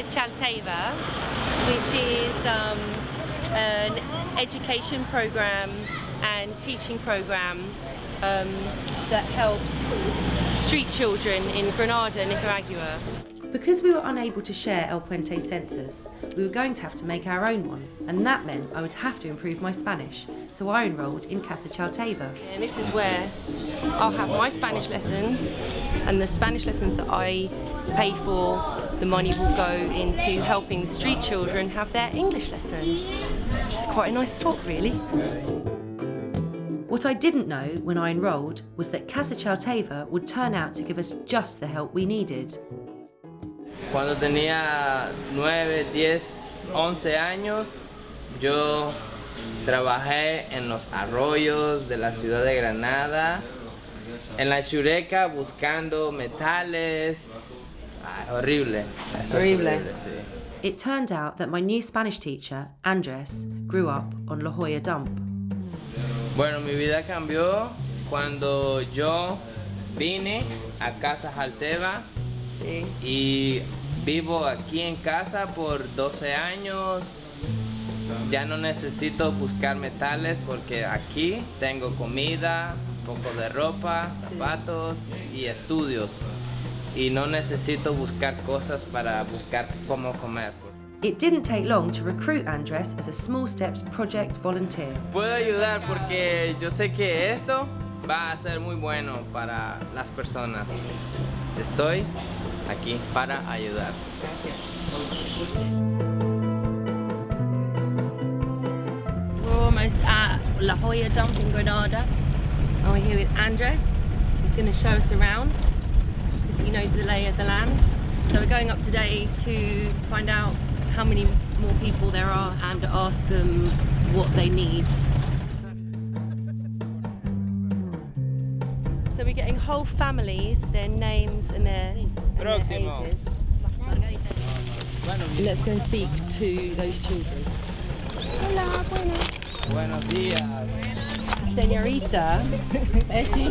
Casa Chalteva, which is an education program and teaching program that helps street children in Granada, Nicaragua. Because we were unable to share El Puente census, we were going to have to make our own one, and that meant I would have to improve my Spanish, so I enrolled in Casa Chalteva. And this is where I'll have my Spanish lessons, and the Spanish lessons that I pay for, the money will go into helping the street children have their English lessons, which is quite a nice swap, really. What I didn't know when I enrolled was that Casa Chalteva would turn out to give us just the help we needed. Cuando tenía 9, 10, 11 años, yo trabajé en los arroyos de la ciudad de Granada, en la chureca buscando metales. Horrible. Horrible. Sí. It turned out that my new Spanish teacher, Andres, grew up on La Jolla dump. Bueno, mi vida cambió cuando yo vine a Casa Chalteva. Sí. Y vivo aquí en casa por 12 años. Ya no necesito buscar metales porque aquí tengo comida, un poco de ropa, zapatos y estudios. Y no necesito buscar cosas para buscar cómo comer. It didn't take long to recruit Andres as a Small Steps project volunteer. Puedo ayudar porque yo sé que esto va a ser muy bueno para las personas. Estoy aquí para ayudar. We're almost at La Jolla dump in Granada, and we're here with Andres. He's going to show us around because he knows the lay of the land. So we're going up today to find out how many more people there are and ask them what they need. So we're getting whole families, their names and their ages. And let's go and speak to those children. Hola, Buenos días. Señorita,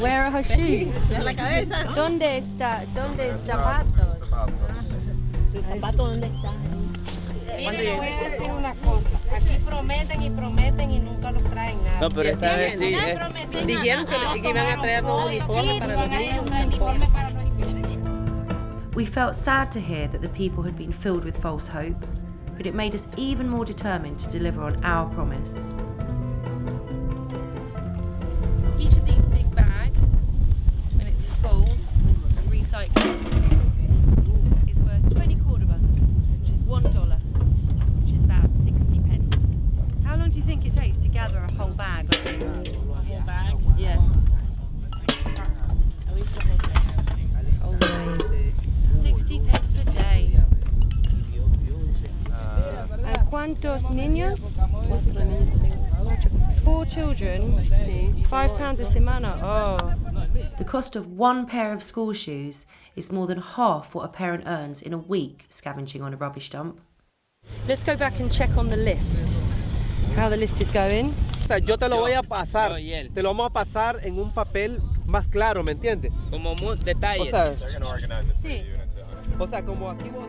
where are her shoes? ¿Dónde está? ¿Dónde el zapatos? ¿El zapato dónde está? Miren, le voy a decir una cosa. Aquí prometen y prometen y nunca los traen nada. No, pero esta vez sí. Dijeron que iban a traer nuevos uniformes para los niños. We felt sad to hear that the people had been filled with false hope, but it made us even more determined to deliver on our promise. Each of these big bags, when it's full of recycling, is worth 20 Cordoba, which is $1, which is about 60 pence. How long do you think it takes to gather a whole bag like this? A whole bag? Yeah. Whole day. 60 pence a day. And ¿cuántos niños? 4 children, £5 a semana. Oh. The cost of one pair of school shoes is more than half what a parent earns in a week scavenging on a rubbish dump. Let's go back and check on the list. How the list is going. O sea, yo te lo voy a pasar, te lo vamos a pasar en un papel más claro, ¿me entiendes? Como detalles. Sí. O sea, como aquí vos...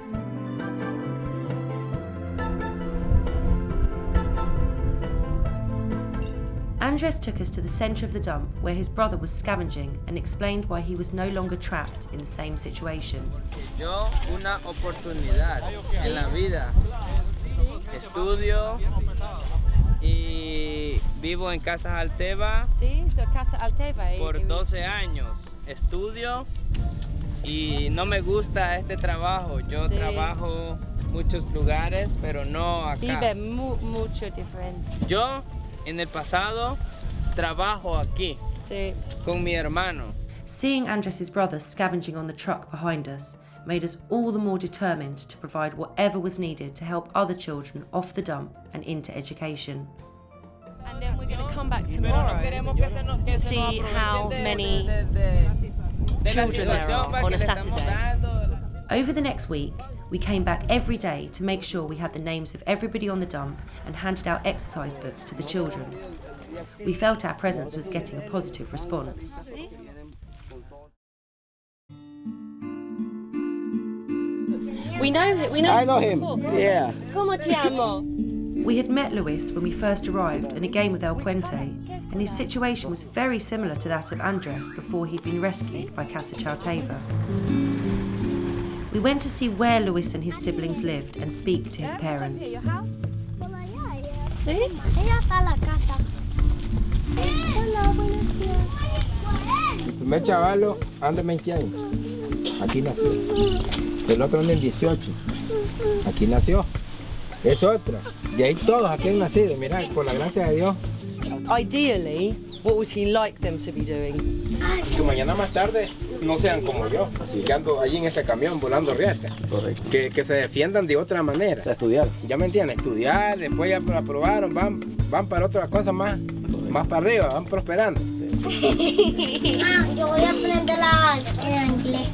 Andres took us to the centre of the dump where his brother was scavenging and explained why he was no longer trapped in the same situation. Yo una oportunidad en la vida. Estudio y vivo en Casa Chalteva So Casa Chalteva. por 12 años. Estudio y no me gusta este trabajo. Yo trabajo en muchos lugares, pero no acá. Vive mucho diferente. Yo en el pasado trabajo aquí con mi hermano. Seeing Andres' brother scavenging on the truck behind us made us all the more determined to provide whatever was needed to help other children off the dump and into education. And then we're going to come back tomorrow to see how many children there are on a Saturday. Over the next week, we came back every day to make sure we had the names of everybody on the dump and handed out exercise books to the children. We felt our presence was getting a positive response. We know him. I know him. Before. Yeah. Como te amo? We had met Luis when we first arrived and again with El Puente, and his situation was very similar to that of Andres before he'd been rescued by Casa Chauteva. We went to see where Luis and his siblings lived and speak to his parents. See? Ella está la casa. Hola, buenos días. El primer chavalo anda 20 años. Aquí nació. El otro anda en 18. Aquí nació. Es otra. De ahí todos aquí han nacido. Mira, por la gracia de Dios. Ideally, what would he like them to be doing? Que mañana más tarde no sean como yo. Así que ando allí en ese camión volando riata. Correcto. Que se defiendan de otra manera. O sea, estudiar. ¿Ya me entiendes? Estudiar, después ya aprobaron, van para otras cosas más para arriba, van prosperando. Yo voy a aprender el inglés.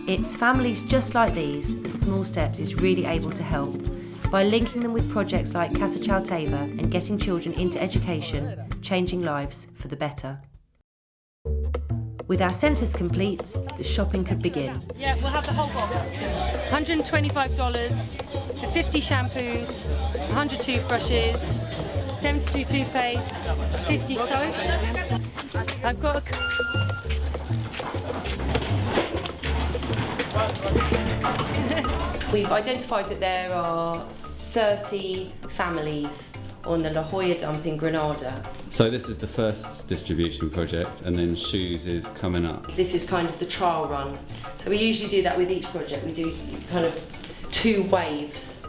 It's families just like these that Small Steps is really able to help by linking them with projects like Casa Chauteva and getting children into education, changing lives for the better. With our census complete, the shopping could begin. Yeah, we'll have the whole box. $125 for 50 shampoos, 100 toothbrushes, 72 toothpaste, 50 soaps. I've got We've identified that there are 30 families on the La Jolla dump in Granada. So this is the first distribution project, and then shoes is coming up. This is kind of the trial run. So we usually do that with each project. We do kind of 2 waves,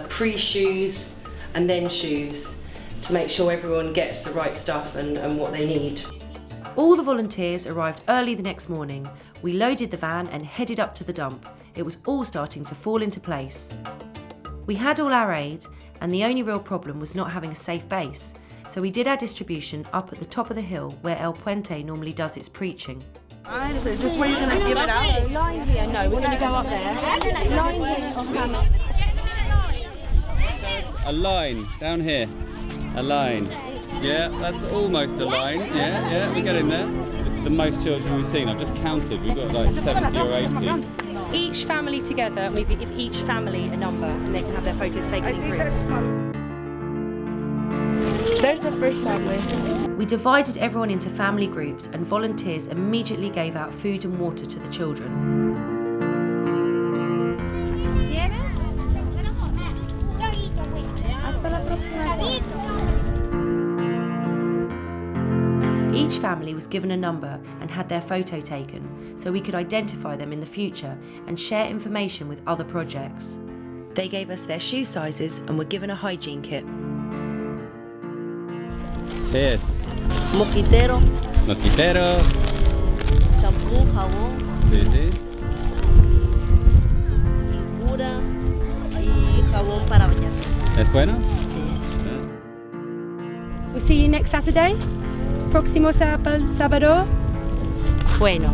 pre-shoes and then shoes, to make sure everyone gets the right stuff and what they need. All the volunteers arrived early the next morning. We loaded the van and headed up to the dump. It was all starting to fall into place. We had all our aid, and the only real problem was not having a safe base, so we did our distribution up at the top of the hill where El Puente normally does its preaching. Is this where you're going to give it out? Line here, no, we're going to go up there. Line here on camera. A line, down here. A line. Yeah, that's almost a line. Yeah, we get in there. It's the most children we've seen. I've just counted. We've got like 70 or 80. Each family together, and we give each family a number, and they can have their photos taken in groups. There's the first family. We divided everyone into family groups, and volunteers immediately gave out food and water to the children. Hasta la próxima. Each family was given a number and had their photo taken so we could identify them in the future and share information with other projects. They gave us their shoe sizes and were given a hygiene kit. Yes. Mosquitero, Mosquitero. champú, jabón, Sí. cura y jabón para bañarse. ¿Es bueno? Sí. We'll see you next Saturday. Próximo sábado. Bueno.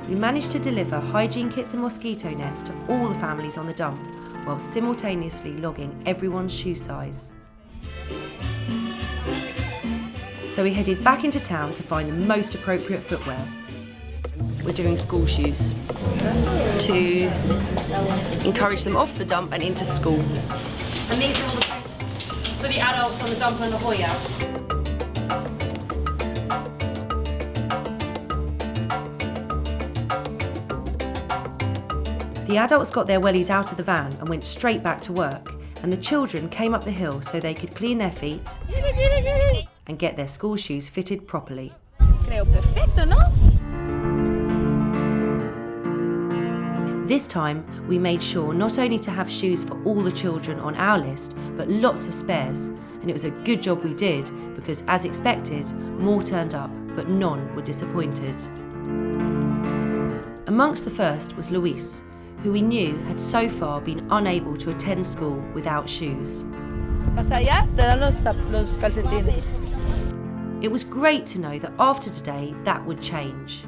We managed to deliver hygiene kits and mosquito nets to all the families on the dump while simultaneously logging everyone's shoe size. So we headed back into town to find the most appropriate footwear. We're doing school shoes to encourage them off the dump and into school. And these are all the boots for the adults on the dump in La Jolla. The adults got their wellies out of the van and went straight back to work, and the children came up the hill so they could clean their feet and get their school shoes fitted properly. Creo perfecto, ¿no? This time, we made sure not only to have shoes for all the children on our list, but lots of spares, and it was a good job we did because, as expected, more turned up, but none were disappointed. Amongst the first was Luis, who we knew had so far been unable to attend school without shoes. Vas allá, te dan los calcetines. It was great to know that after today, that would change.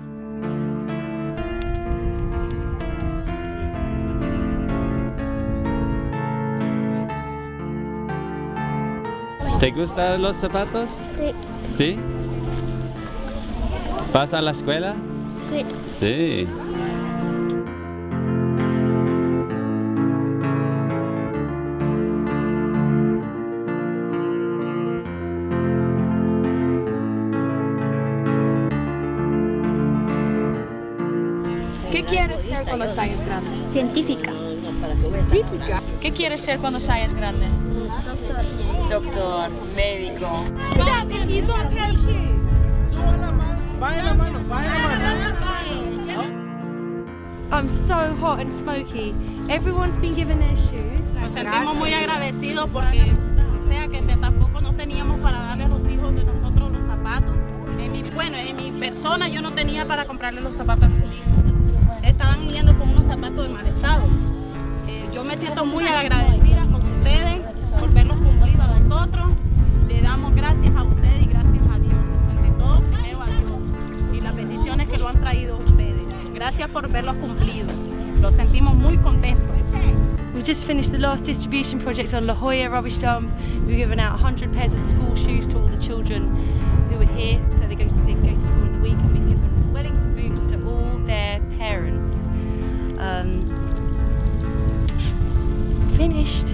¿Te gustan los zapatos? Sí. ¿Sí? ¿Vas a la escuela? Sí. Sí. ¿Qué quieres ser cuando seas grande? Científica. Científica. ¿Qué quieres ser cuando seas grande? Doctor. Doctor, médico. Dad, if you got a pair of shoes. I'm so hot and smoky. Everyone's been given their shoes. Nos sentimos muy agradecidos porque, o sea, que tampoco no teníamos para darle a los hijos de nosotros los zapatos. En mi persona yo no tenía para comprarle los zapatos a mis hijos. Estaban yendo con unos zapatos de mal estado. Yo me siento muy agradecida con ustedes por verlos cumplido a nosotros. Le damos gracias a ustedes y gracias a Dios. Ante todo, primero a Dios y las bendiciones que lo han traído ustedes. Gracias por verlos cumplido. Los sentimos muy contentos. We've just finished the last distribution project on La Jolla rubbish dump. We've given out 100 pairs of school shoes to all the children who were here, so they go to school in the week, and we've given Wellington boots to all their parents. Finished.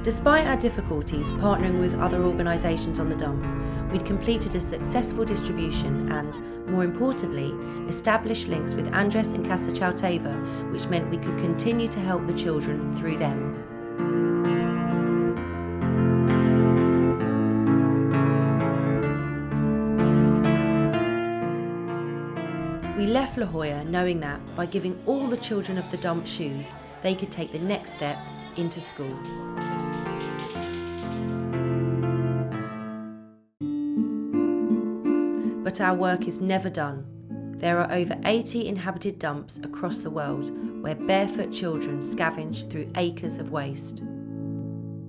Despite our difficulties partnering with other organisations on the dump, we'd completed a successful distribution and, more importantly, established links with Andres and Casa Chauteva, which meant we could continue to help the children through them. We left La Jolla knowing that, by giving all the children of the dump shoes, they could take the next step into school. But our work is never done. There are over 80 inhabited dumps across the world where barefoot children scavenge through acres of waste.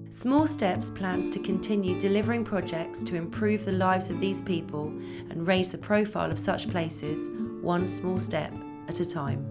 Small Steps plans to continue delivering projects to improve the lives of these people and raise the profile of such places, one small step at a time.